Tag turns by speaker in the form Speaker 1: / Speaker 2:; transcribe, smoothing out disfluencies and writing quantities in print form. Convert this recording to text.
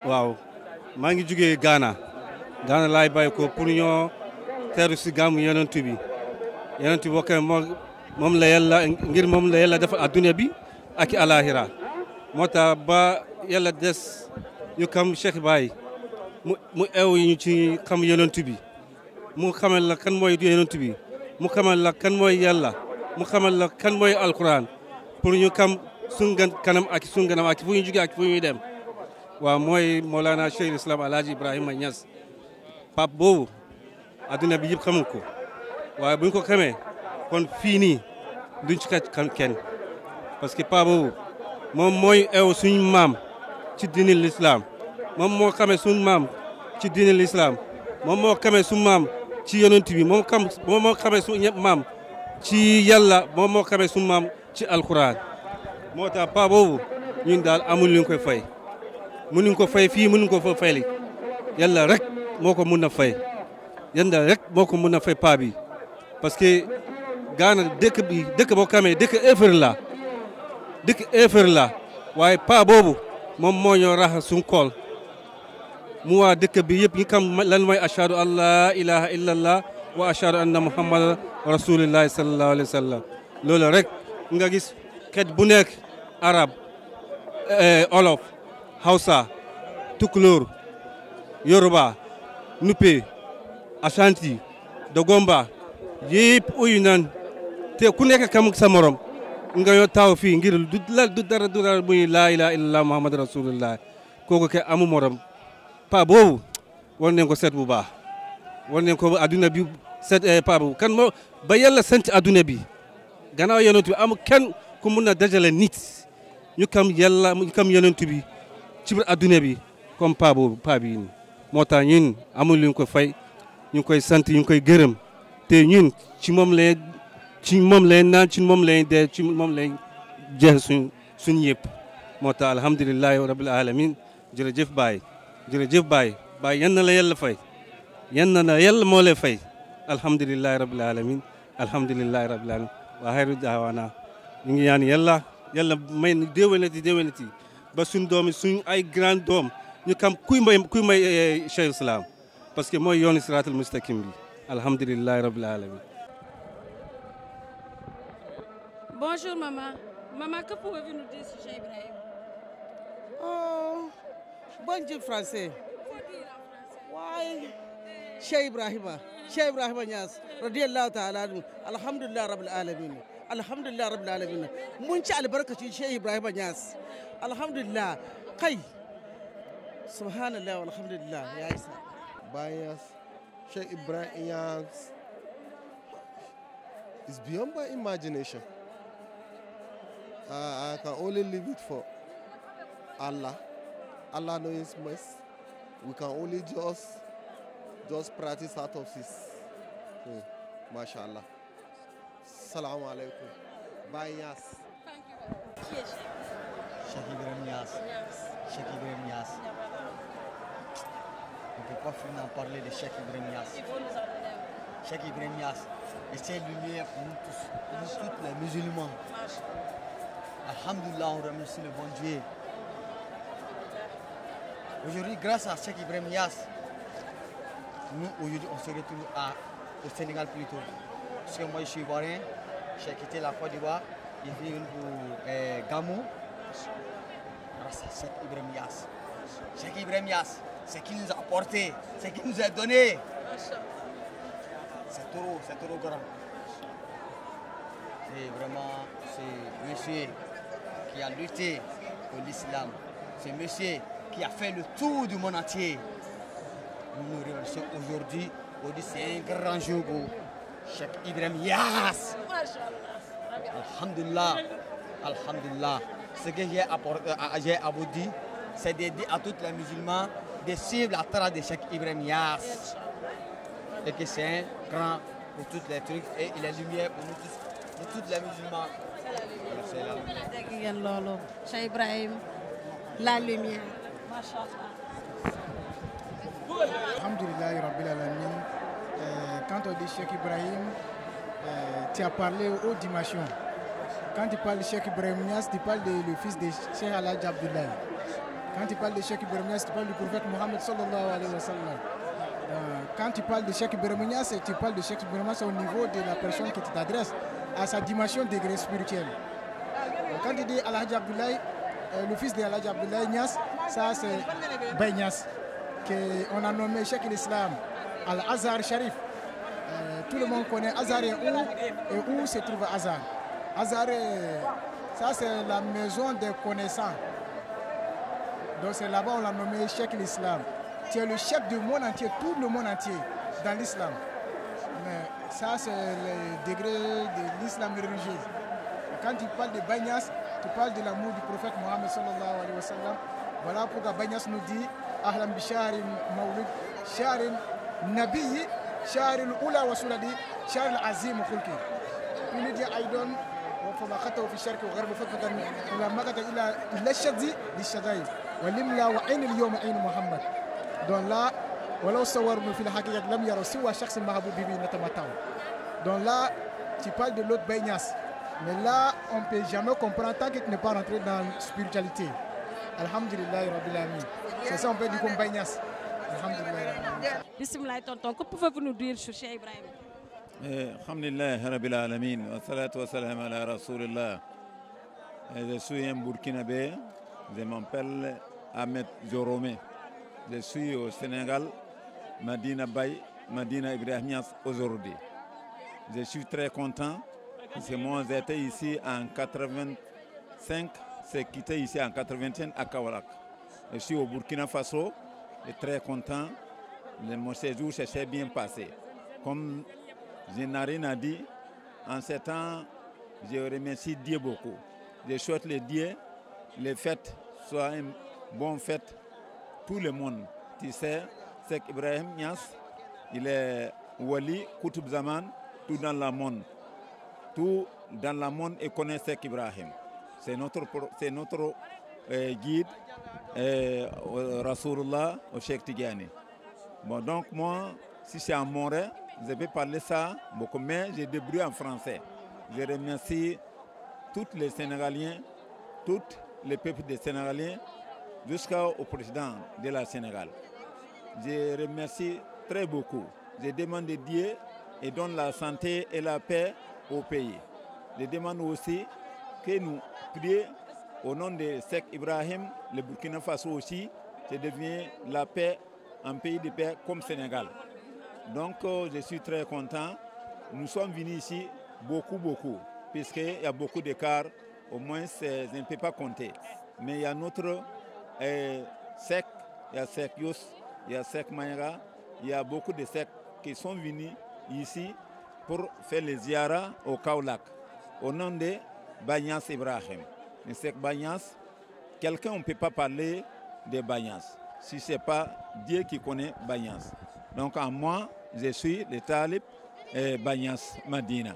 Speaker 1: waaw maa ngi jugee Ghana laay bàyyi ko pour ñoo teeru si gàmmu yonent bi bokk moom la yàlla ngir moom la yàlla defal adduna bi ak alaaxira moo tax ba yàlla des ñu kam Cheikh Baye mu eew ñu ci xam yonent bi mu xamal la kan mooy yonent bi mu xamal la kan mooy yàlla mu xamal la kan mooy alquran pour ñu kam suñu kanam ak suñu ganam ak fu ñu jugee ak fu ñuy dem waaw mooy Mawlana Cheikh Islam Alhaji Ibrahima Niass pap boobu adduna bi yëpp xamul ko waaye bu ñu ko xamee kon fii nii duñ ci xam kenn parce que pap boobu moom mooy eew suñu maam ci diini l'islam moom moo xamee suñu maam ci diini l'islam moom moo xamee suñu maam ci yonent bi moom moo xamee suñu maam ci yàlla moom moo xamee suñu maam ci alquran moo tax pap boobu ñun daal amul lu ñu koy fay mënuñ ko fay fii mënuñ ko fa fayli yàlla rek moo ko mun a fay yàlla rek moo ko mun a fay paa bi parce que Ghana dëkk boo xamee dëkk effort la waaye paa boobu moom moo ñoo raxas suñ kool mu waa dëkk bi yëpp ñu xam lan mooy ashhadu an laa ilaha illallah wa ashhadu anna muhammadan rasulillahi sallallahu alayhi wa sallam loolu rek nga gis xeet bu nekk arab olof Hausa Tukulóor Yoruba Nupe Ashanti Dogomba yëpp uyu nan te ku nekk kam sa morom nga yoo taw fii ngir du dara muy laa ilaha illallah muhammad rasulullah kooku ke amu morom pa boobu war nañ ko seet bu baax war nañ ko adduna bi seet pa boobu kan moo ba yàlla sant adduna bi gannaaw yonent bi amu kenn ku mun a dajale nit ñu kam yàlla ñu kam yonent bi ci biir adduna bi comme pa boobu pa bii nii moo tax ñun amul lu ñu ko fay ñu koy sant ñu koy gërëm te ñun ci moom leen naan ci moom leen dee ci moom leen jeex suñ yëpp moo tax alhamdulilahi rabbil alamin jërëjëf Baye Baye yan na la yàlla fay yan na la yàlla moo lay fay alhamdulilahi rabbil alamin wa xayru daawaana ñu ngi ñaan yàlla may déwénati ba suñ doomi suñ ay grand doom ñu kam kuy may Cheikh Islam parce que mooy yoonu siraatal mustaqim bi alhamdulillahi rabbil alamin.
Speaker 2: Bonjour maman. Maman, que pouvez-vous nous dire sur Cheikh Ibrahim?
Speaker 3: Oh, bonjour français.
Speaker 2: Faut dire en français.
Speaker 3: Ouais. Cheikh Ibrahima Niass radiyallahu ta'ala anhu alhamdulillah rabbil alamin mun ci albarkacin Cheikh Ibrahima Niass alhamdulillah kai subhanallah walhamdulillah ya isa
Speaker 4: Baye Cheikh Ibrahim Niass is beyond my imagination. I can only leave it for Allah. Allah knows best. We can only just practice out of this. MashaAllah. Assalamu alaikum. Baye Niass.
Speaker 2: Thank you. Qui est
Speaker 5: Cheikh Ibrahim Niass. Cheikh Ibrahim Niass. On ne peut pas finir parler de Cheikh Ibrahim Niass.
Speaker 2: Il faut nous en donner un.
Speaker 5: Cheikh Ibrahim Niass est lumière pour nous tous, pour les musulmans. Alhamdulillah, on remercie le bon Dieu. Aujourd'hui, grâce à Cheikh Ibrahim Niass, nous, aujourd'hui, on se retrouve au Sénégal plutôt. Parce que moi, je suis ivoirien, j'ai quitté la Côte d'Ivoire, je suis venu pour Gamou. Grâce à Cheikh Ibrahim Niass. Cheikh Ibrahim Niass, ce qu'il nous a apporté, ce qu'il nous a donné, c'est trop grand. C'est vraiment ce monsieur qui a lutté pour l'islam. C'est monsieur qui a fait le tour du monde entier. Nous nous remercions aujourd'hui. Aujourd'hui, c'est un grand jour pour Cheikh Ibrahim Niass. Alhamdulillah. Alhamdulillah. Ce que j'ai à vous dire, c'est de dire à tous les musulmans de suivre la trace de Cheikh Ibrahim Niass. Et que c'est un grand pour tous les trucs et il est lumière pour nous tous, pour tous les musulmans. C'est la lumière.
Speaker 2: Cheikh Ibrahim, la lumière.
Speaker 6: Alhamdulillah Rabbil Alamin. Quand on dit Cheikh Ibrahim, tu as parlé aux dimensions. Quand tu parles de Cheikh Ibrahim Niass, tu parles du fils de Cheikh Alhaji Abdoulaye. Quand tu parles de Cheikh Ibrahim Niasse, tu parles du prophète Mohammed sallallahu alayhi wa sallam. Quand tu parles de Cheikh Ibrahim Niasse, tu parles de Cheikh Ibrahim Niasse au niveau de la personne qui t'adresse, à sa dimension degré spirituel. Quand tu dis Al-Hajj Abdoulaye, le fils de Al-Hajj Abdoulaye Niasse, ça c'est Baye Niasse, qu'on a nommé Cheikh l'Islam, Al-Azhar Sharif. Tout le monde connaît Azhar et où se trouve Azhar. Azhar, ça c'est la maison des connaissants. Donc c'est là-bas on l'a nommé Cheikh l'Islam. Tu es le chef du monde entier, tout le monde entier dans l'islam. Mais ça c'est le degré de l'islam religieux. Quand tu parles de Baye Niasse, tu parles de l'amour du prophète Mohammed sallallahu alayhi wa sallam. Voilà pourquoi Baye Niasse nous dit Ahlam bi Sharin Mawlid, Sharin Nabi, Sharin Ula wa Suladi, Sharin Azim Khulki. Il nous dit Aïdon, وفما خطه في الشرك وغرب فترة ولا مقت إلى الشذي للشذايب ولملا وعين اليوم عين محمد. Donc là, ولو صوروا في الحقيقة لم يروا سوى شخص محبوب به نتمتعوا. Donc là, tu parles de l'autre Baye Niasse. Mais là, on ne peut jamais comprendre tant que tu n'es pas rentré dans la spiritualité. Alhamdulillah Rabbil Alamin. C'est ça on peut dire comme Baye Niasse. Alhamdulillah.
Speaker 2: Bismillah tonton, que pouvez-vous nous dire sur Cheikh Ibrahim?
Speaker 7: Alhamdulillah Rabbil Alamin. Wa salatu wa salam ala Rasulillah. Je suis un Burkinabé. Je m'appelle Ahmed Joromé. Je suis au Sénégal, Medina Baye, Medina Ibrahim Niasse aujourd'hui. Je suis très content. Parce que moi j'étais ici en 85, c'est quitté ici en 81 à Kaolack. Je suis au Burkina Faso, je suis très content. Mon séjour s'est bien passé. Comme je n'ai rien à dire, en ce temps, je remercie Dieu beaucoup. Je souhaite le Dieu, les fêtes soient une bonne fête, tout le monde. Tu sais, Cheikh Ibrahim Niasse, il est Wali, Koutoub Zaman, tout dans le monde. Tout dans le monde et connaît Cheikh Ibrahim. C'est notre guide, Rasulullah au Cheikh Tidiane. Bon, donc moi, si c'est en Moré, je vais parler ça beaucoup, mais je débrouille en français. Je remercie tous les Sénégaliens, tous les peuples des Sénégaliens, jusqu'au président de la Sénégal. Je remercie très beaucoup. Je demande de Dieu et donne la santé et la paix au pays. Je demande aussi que nous prions au nom de Cheikh Ibrahim, le Burkina Faso aussi, ça devient la paix, un pays de paix comme Sénégal. Donc je suis très content. Nous sommes venus ici beaucoup, puisqu'il y a beaucoup d'écart, au moins je ne peux pas compter. Mais il y a notre Cheikh, il y a Cheikh Yous, il y a Cheikh Maïga, il y a beaucoup de Cheikh qui sont venus ici pour faire les ziyaras au Kaolack, au nom de Baye Niasse Ibrahim. Mais Cheikh Baye Niasse, quelqu'un ne peut pas parler de Baye Niasse si ce n'est pas Dieu qui connaît Baye Niasse. Donc en moi, je suis le talib Baye Niasse Madina.